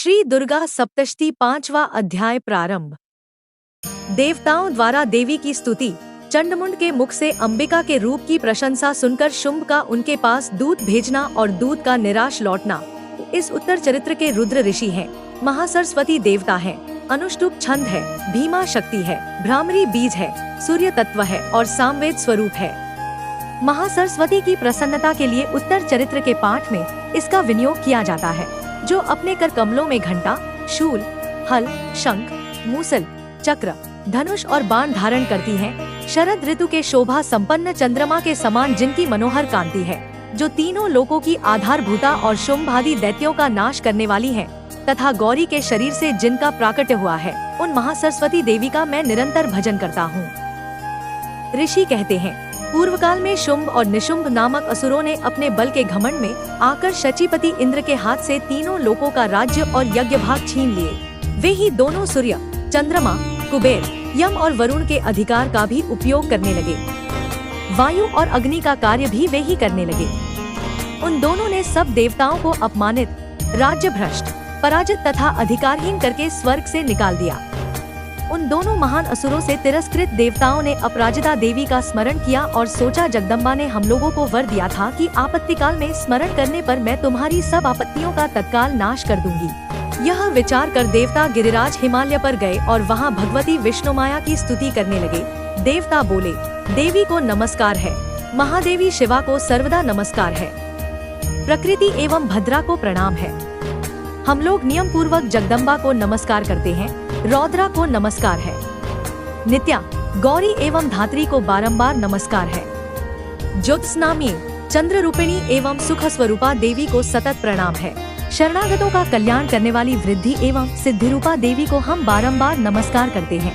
श्री दुर्गा सप्तशती 5वां अध्याय प्रारंभ। देवताओं द्वारा देवी की स्तुति। चंडमुंड के मुख से अंबिका के रूप की प्रशंसा सुनकर शुंभ का उनके पास दूत भेजना और दूत का निराश लौटना। इस उत्तर चरित्र के रुद्र ऋषि हैं, महासरस्वती देवता हैं, अनुष्टुप छंद है, भीमा शक्ति है, भ्रामरी बीज है, सूर्य तत्व है और सामवेद स्वरूप है। महासरस्वती की प्रसन्नता के लिए उत्तर चरित्र के पाठ में इसका विनियोग किया जाता है, जो अपने कर कमलों में घंटा, शूल, हल, शंख, मूसल, चक्र, धनुष और बाण धारण करती हैं। शरद ऋतु के शोभा संपन्न चंद्रमा के समान जिनकी मनोहर कांति है, जो तीनों लोकों की आधारभूता और शुंभादि दैत्यों का नाश करने वाली है, तथा गौरी के शरीर से जिनका प्राकट्य हुआ है, उन महासरस्वती देवी का मैं निरंतर भजन करता हूँ। ऋषि कहते हैं, पूर्व काल में शुंभ और निशुंभ नामक असुरों ने अपने बल के घमंड में आकर शचीपति इंद्र के हाथ से तीनों लोकों का राज्य और यज्ञ भाग छीन लिए। वे ही दोनों सूर्य, चंद्रमा, कुबेर, यम और वरुण के अधिकार का भी उपयोग करने लगे। वायु और अग्नि का कार्य भी वे ही करने लगे। उन दोनों ने सब देवताओं को अपमानित, राज्य भ्रष्ट, पराजित तथा अधिकारहीन करके स्वर्ग से निकाल दिया। उन दोनों महान असुरों से तिरस्कृत देवताओं ने अपराजिता देवी का स्मरण किया और सोचा, जगदम्बा ने हम लोगों को वर दिया था कि आपत्ति काल में स्मरण करने पर मैं तुम्हारी सब आपत्तियों का तत्काल नाश कर दूंगी। यह विचार कर देवता गिरिराज हिमालय पर गए और वहां भगवती विष्णुमाया की स्तुति करने लगे। देवता बोले, देवी को नमस्कार है, महादेवी शिवा को सर्वदा नमस्कार है, प्रकृति एवं भद्रा को प्रणाम है। हम लोग नियम पूर्वक जगदम्बा को नमस्कार करते हैं, रौद्रा को नमस्कार है, नित्या, गौरी एवं धात्री को बारंबार नमस्कार है, ज्योत्स्नामी, चंद्र रूपिणी एवं सुख स्वरूपा देवी को सतत प्रणाम है। शरणागतों का कल्याण करने वाली वृद्धि एवं सिद्धि रूपा देवी को हम बारंबार नमस्कार करते हैं।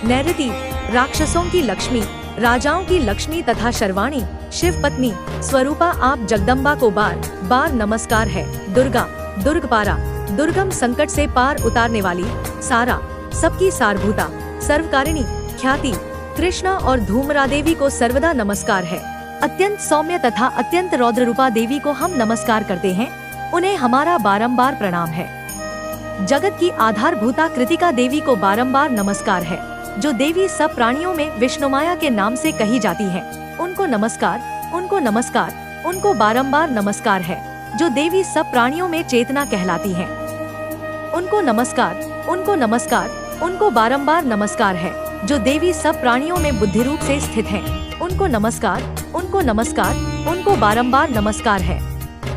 नैऋति, राक्षसों की लक्ष्मी, राजाओं की लक्ष्मी तथा शर्वाणी, शिव पत्नी स्वरूपा आप जगदम्बा को बार बार नमस्कार है। दुर्गा, दुर्गपारा, दुर्गम संकट से पार उतारने वाली, सारा, सबकी सारभूता, सर्वकारिणी, ख्याति, कृष्णा और धूमरा देवी को सर्वदा नमस्कार है। अत्यंत सौम्य तथा अत्यंत रौद्र रूपा देवी को हम नमस्कार करते हैं, उन्हें हमारा बारंबार प्रणाम है। जगत की आधारभूता कृतिका देवी को बारंबार नमस्कार है, जो देवी सब प्राणियों में विष्णुमाया के नाम से कही जाती है। उनको नमस्कार, उनको नमस्कार, उनको बारंबार नमस्कार है, जो देवी सब प्राणियों में चेतना कहलाती है। उनको नमस्कार, उनको नमस्कार, उनको बारंबार नमस्कार है, जो देवी सब प्राणियों में बुद्धि रूप से स्थित है। उनको नमस्कार, उनको नमस्कार, उनको बारंबार नमस्कार है,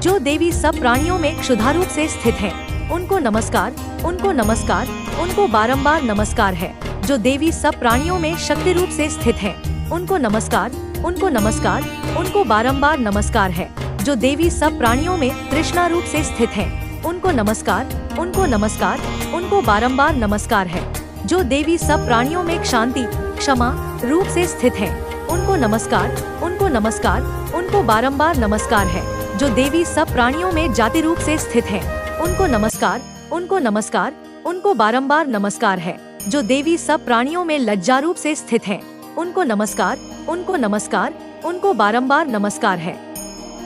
जो देवी सब प्राणियों में क्षुधा रूप से स्थित है। उनको नमस्कार, उनको नमस्कार, उनको बारंबार नमस्कार है, जो देवी सब प्राणियों में शक्ति रूप से स्थित है। उनको नमस्कार, उनको नमस्कार, उनको बारंबार नमस्कार है, जो देवी सब प्राणियों में तृष्णा रूप से स्थित है। उनको नमस्कार, उनको नमस्कार, उनको बारंबार नमस्कार है, जो देवी सब प्राणियों में शांति, क्षमा रूप से स्थित है। उनको नमस्कार, उनको नमस्कार, उनको बारंबार नमस्कार है, जो देवी सब प्राणियों में जाति रूप से स्थित है। उनको नमस्कार, उनको नमस्कार, उनको बारंबार नमस्कार है, जो देवी सब प्राणियों में लज्जा रूप से स्थित है। उनको नमस्कार, उनको नमस्कार, उनको बारंबार नमस्कार है,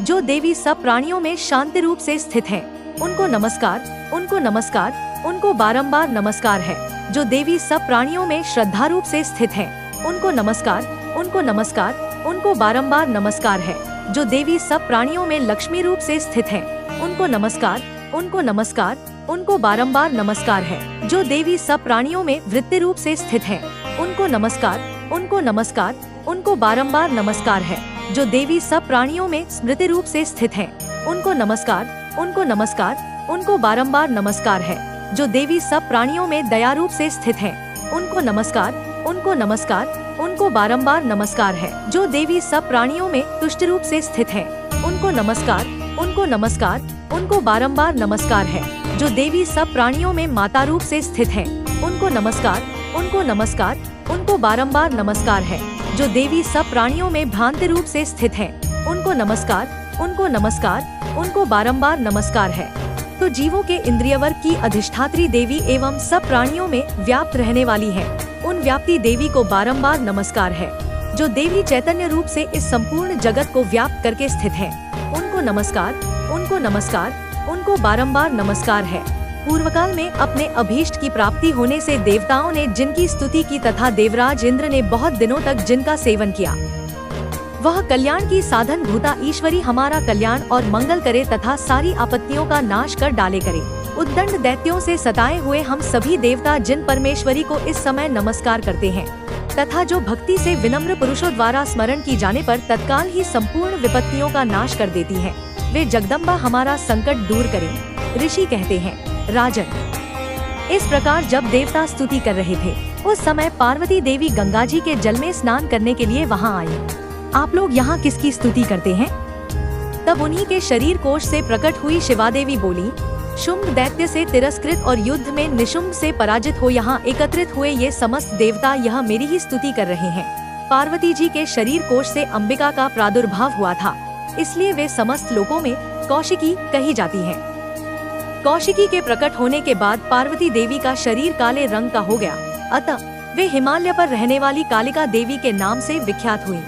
जो देवी सब प्राणियों में शांति रूप से स्थित है। उनको नमस्कार, उनको नमस्कार, उनको बारंबार नमस्कार है, जो देवी सब प्राणियों में श्रद्धा रूप से स्थित है। उनको नमस्कार, उनको नमस्कार, उनको बारंबार नमस्कार है, जो देवी सब प्राणियों में लक्ष्मी रूप से स्थित है। उनको नमस्कार, उनको नमस्कार, उनको बारंबार नमस्कार है, जो देवी सब प्राणियों में वृत्ति रूप से स्थित है। उनको नमस्कार, उनको नमस्कार, उनको बारंबार नमस्कार है, जो देवी सब प्राणियों में स्मृति रूप से स्थित है। उनको नमस्कार, उनको नमस्कार, उनको बारंबार नमस्कार है, जो देवी सब प्राणियों में दया रूप से स्थित है। उनको नमस्कार, उनको नमस्कार, उनको बारंबार नमस्कार है, जो देवी सब प्राणियों में तुष्ट रूप से स्थित है। उनको नमस्कार, उनको नमस्कार, उनको बारंबार नमस्कार है, जो देवी सब प्राणियों में माता रूप से स्थित है। उनको नमस्कार, उनको नमस्कार, उनको बारंबार नमस्कार है, जो देवी सब प्राणियों में भ्रांति रूप से स्थित है। उनको नमस्कार, उनको नमस्कार, उनको बारंबार नमस्कार है। तो जीवों के इंद्रियवर की अधिष्ठात्री देवी एवं सब प्राणियों में व्याप्त रहने वाली है, उन व्याप्ति देवी को बारंबार नमस्कार है, जो देवी चैतन्य रूप से इस संपूर्ण जगत को व्याप्त करके स्थित है। उनको नमस्कार, उनको नमस्कार, उनको बारंबार नमस्कार है, पूर्वकाल में अपने अभीष्ट की प्राप्ति होने से देवताओं ने जिनकी स्तुति की तथा देवराज इंद्र ने बहुत दिनों तक जिनका सेवन किया, वह कल्याण की साधन भूता ईश्वरी हमारा कल्याण और मंगल करे तथा सारी आपत्तियों का नाश कर डाले करे। उद्दंड दैत्यों से सताए हुए हम सभी देवता जिन परमेश्वरी को इस समय नमस्कार करते हैं तथा जो भक्ति से विनम्र पुरुषों द्वारा स्मरण की जाने पर तत्काल ही संपूर्ण विपत्तियों का नाश कर देती हैं, वे जगदम्बा हमारा संकट दूर करें। ऋषि कहते हैं, राजन, इस प्रकार जब देवता स्तुति कर रहे थे उस समय पार्वती देवी गंगा जी के जल में स्नान करने के लिए वहां आई। आप लोग यहाँ किसकी स्तुति करते हैं? तब उन्हीं के शरीर कोश से प्रकट हुई शिवादेवी बोली, शुंभ दैत्य से तिरस्कृत और युद्ध में निशुंभ से पराजित हो यहाँ एकत्रित हुए ये समस्त देवता यह मेरी ही स्तुति कर रहे हैं। पार्वती जी के शरीर कोश से अंबिका का प्रादुर्भाव हुआ था, इसलिए वे समस्त लोकों में कौशिकी कही जाती हैं। कौशिकी के प्रकट होने के बाद पार्वती देवी का शरीर काले रंग का हो गया, अतः वे हिमालय पर रहने वाली कालिका देवी के नाम से विख्यात हुई।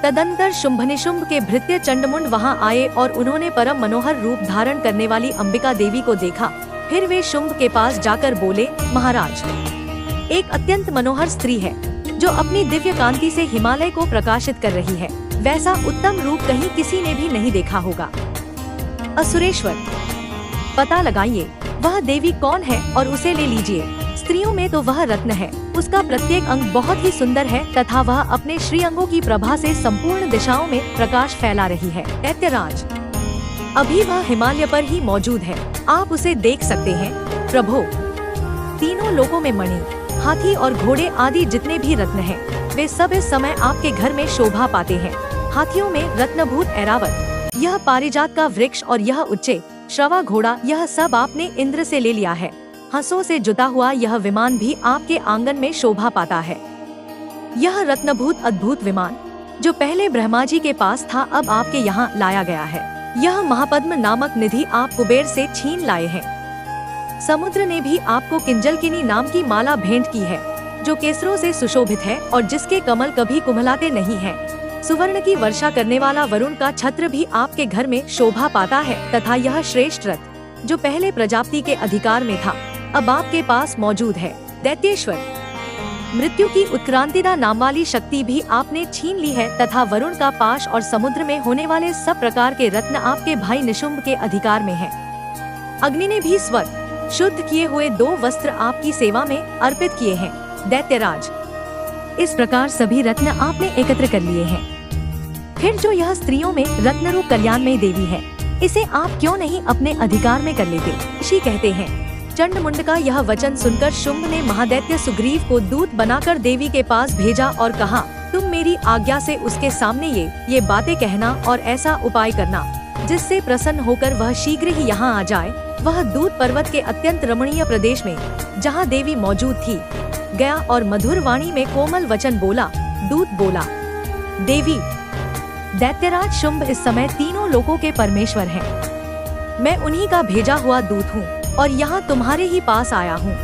तदंतर शुंभ निशुंभ के भृत्य चंडमुंड वहां आए और उन्होंने परम मनोहर रूप धारण करने वाली अंबिका देवी को देखा। फिर वे शुंभ के पास जाकर बोले, महाराज, एक अत्यंत मनोहर स्त्री है जो अपनी दिव्य कांति से हिमालय को प्रकाशित कर रही है, वैसा उत्तम रूप कहीं किसी ने भी नहीं देखा होगा। असुरेश्वर, पता लगाइए वह देवी कौन है और उसे ले लीजिए। स्त्रियों में तो वह रत्न है, उसका प्रत्येक अंग बहुत ही सुंदर है तथा वह अपने श्री अंगों की प्रभा से संपूर्ण दिशाओं में प्रकाश फैला रही है। दैत्यराज, अभी वह हिमालय पर ही मौजूद है, आप उसे देख सकते हैं। प्रभो, तीनों लोकों में मणि, हाथी और घोड़े आदि जितने भी रत्न हैं, वे सब इस समय आपके घर में शोभा पाते हैं। हाथियों में रत्नभूत ऐरावत, यह पारिजात का वृक्ष और यह उच्चे श्रवा घोड़ा, यह सब आपने इंद्र से ले लिया है। हंसों से जुता हुआ यह विमान भी आपके आंगन में शोभा पाता है। यह रत्नभूत अद्भुत विमान जो पहले ब्रह्मा जी के पास था, अब आपके यहाँ लाया गया है। यह महापद्म नामक निधि आप कुबेर से छीन लाए हैं। समुद्र ने भी आपको किंजलकिनी नाम की माला भेंट की है जो केसरों से सुशोभित है और जिसके कमल कभी कुम्हलाते नहीं हैं। सुवर्ण की वर्षा करने वाला वरुण का छत्र भी आपके घर में शोभा पाता है तथा यह श्रेष्ठ रथ जो पहले प्रजापति के अधिकार में था, अब आपके पास मौजूद है। दैत्येश्वर, मृत्यु की उत्क्रांतिदा नाम वाली शक्ति भी आपने छीन ली है तथा वरुण का पाश और समुद्र में होने वाले सब प्रकार के रत्न आपके भाई निशुंभ के अधिकार में हैं। अग्नि ने भी स्वतः शुद्ध किए हुए 2 वस्त्र आपकी सेवा में अर्पित किए हैं। दैत्यराज, इस प्रकार सभी रत्न आपने एकत्र कर लिए हैं। फिर जो यह स्त्रियों में रत्न रूप कल्याणमयी देवी है, इसे आप क्यों नहीं अपने अधिकार में कर लेते? ऋषि कहते हैं, चंडमुंड का यह वचन सुनकर शुंभ ने महादैत्य सुग्रीव को दूत बनाकर देवी के पास भेजा और कहा, तुम मेरी आज्ञा से उसके सामने ये बातें कहना और ऐसा उपाय करना जिससे प्रसन्न होकर वह शीघ्र ही यहाँ आ जाए। वह दूत पर्वत के अत्यंत रमणीय प्रदेश में जहाँ देवी मौजूद थी गया और मधुर वाणी में कोमल वचन बोला। दूत बोला, देवी, दैत्यराज शुंभ इस समय तीनों लोकों के परमेश्वर हैं। मैं उन्हीं का भेजा हुआ दूत हूँ और यहाँ तुम्हारे ही पास आया हूँ।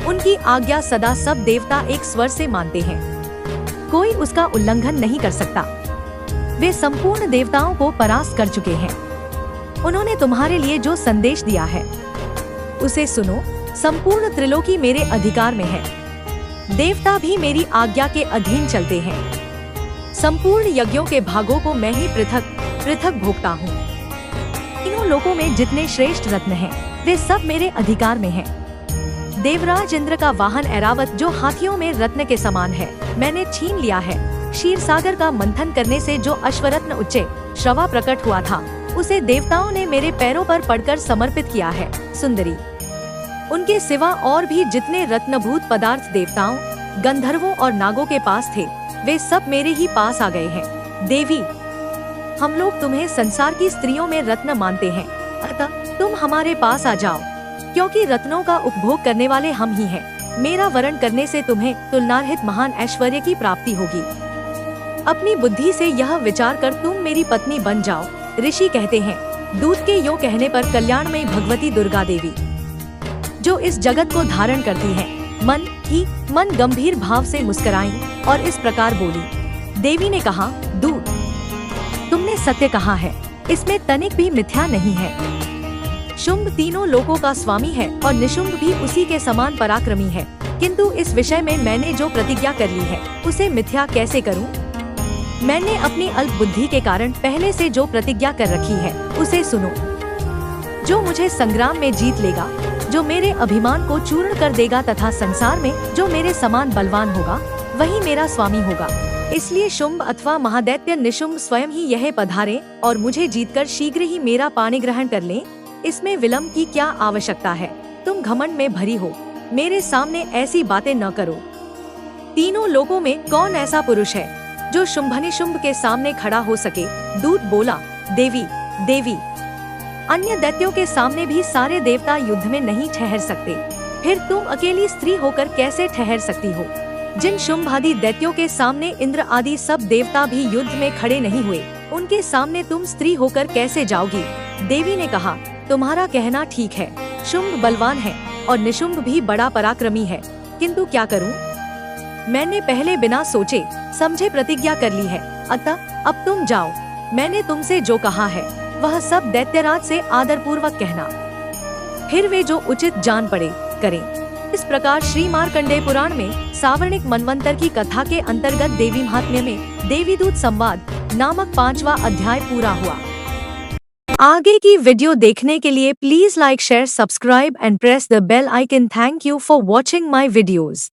उनकी आज्ञा सदा सब देवता एक स्वर से मानते हैं, कोई उसका उल्लंघन नहीं कर सकता। वे संपूर्ण देवताओं को परास्त कर चुके हैं। उन्होंने तुम्हारे लिए जो संदेश दिया है उसे सुनो। संपूर्ण त्रिलोकी मेरे अधिकार में है, देवता भी मेरी आज्ञा के अधीन चलते हैं। संपूर्ण यज्ञों के भागों को मैं ही पृथक पृथक भोगता हूँ। तीनों लोकों में जितने श्रेष्ठ रत्न हैं, वे सब मेरे अधिकार में हैं। देवराज इंद्र का वाहन ऐरावत जो हाथियों में रत्न के समान है, मैंने छीन लिया है। क्षीर सागर का मंथन करने से जो अश्वरत्न उच्चे श्रवा प्रकट हुआ था, उसे देवताओं ने मेरे पैरों पर पड़कर समर्पित किया है। सुंदरी, उनके सिवा और भी जितने रत्नभूत पदार्थ देवताओं, गंधर्वों और नागों के पास थे, वे सब मेरे ही पास आ गए हैं। देवी, हम लोग तुम्हें संसार की स्त्रियों में रत्न मानते हैं, अतः तुम हमारे पास आ जाओ, क्योंकि रत्नों का उपभोग करने वाले हम ही हैं। मेरा वरण करने से तुम्हें तुलनारहित महान ऐश्वर्य की प्राप्ति होगी। अपनी बुद्धि से यह विचार कर तुम मेरी पत्नी बन जाओ। ऋषि कहते हैं, दूत के यो कहने पर कल्याणमयी भगवती दुर्गा देवी, जो इस जगत को धारण करती है, मन गंभीर भाव से मुस्कुराई और इस प्रकार बोली। देवी ने कहा, दूत, तुमने सत्य कहा है, इसमें तनिक भी मिथ्या नहीं है। शुंभ तीनों लोकों का स्वामी है और निशुंभ भी उसी के समान पराक्रमी है, किंतु इस विषय में मैंने जो प्रतिज्ञा कर ली है उसे मिथ्या कैसे करूं? मैंने अपनी अल्प बुद्धि के कारण पहले से जो प्रतिज्ञा कर रखी है उसे सुनो। जो मुझे संग्राम में जीत लेगा, जो मेरे अभिमान को चूर्ण कर देगा तथा संसार में जो मेरे समान बलवान होगा वही मेरा स्वामी होगा। इसलिए शुंभ अथवा महादैत्य निशुंभ स्वयं ही यह पधारे और मुझे जीतकर शीघ्र ही मेरा पाणी ग्रहण कर लें। इसमें विलंब की क्या आवश्यकता है? तुम घमंड में भरी हो, मेरे सामने ऐसी बातें न करो। तीनों लोगों में कौन ऐसा पुरुष है जो शुंभनिशुंभ के सामने खड़ा हो सके? दूत बोला, देवी देवी, अन्य दैत्यों के सामने भी सारे देवता युद्ध में नहीं ठहर सकते, फिर तुम अकेली स्त्री होकर कैसे ठहर सकती हो? जिन शुंभ आदि दैत्यों के सामने इंद्र आदि सब देवता भी युद्ध में खड़े नहीं हुए, उनके सामने तुम स्त्री होकर कैसे जाओगी? देवी ने कहा, तुम्हारा कहना ठीक है, शुंभ बलवान है और निशुंभ भी बड़ा पराक्रमी है, किंतु क्या करूं? मैंने पहले बिना सोचे समझे प्रतिज्ञा कर ली है, अतः अब तुम जाओ। मैंने तुमसे जो कहा है वह सब दैत्यराज से आदरपूर्वक कहना, फिर वे जो उचित जान पड़े करें। इस प्रकार श्री मार्कंडेय पुराण में सावर्णिक मनवंतर की कथा के अंतर्गत देवी महात्म्य में देवीदूत संवाद नामक 5वां अध्याय पूरा हुआ। आगे की वीडियो देखने के लिए please like, share, subscribe and press the bell icon. Thank you for watching my videos.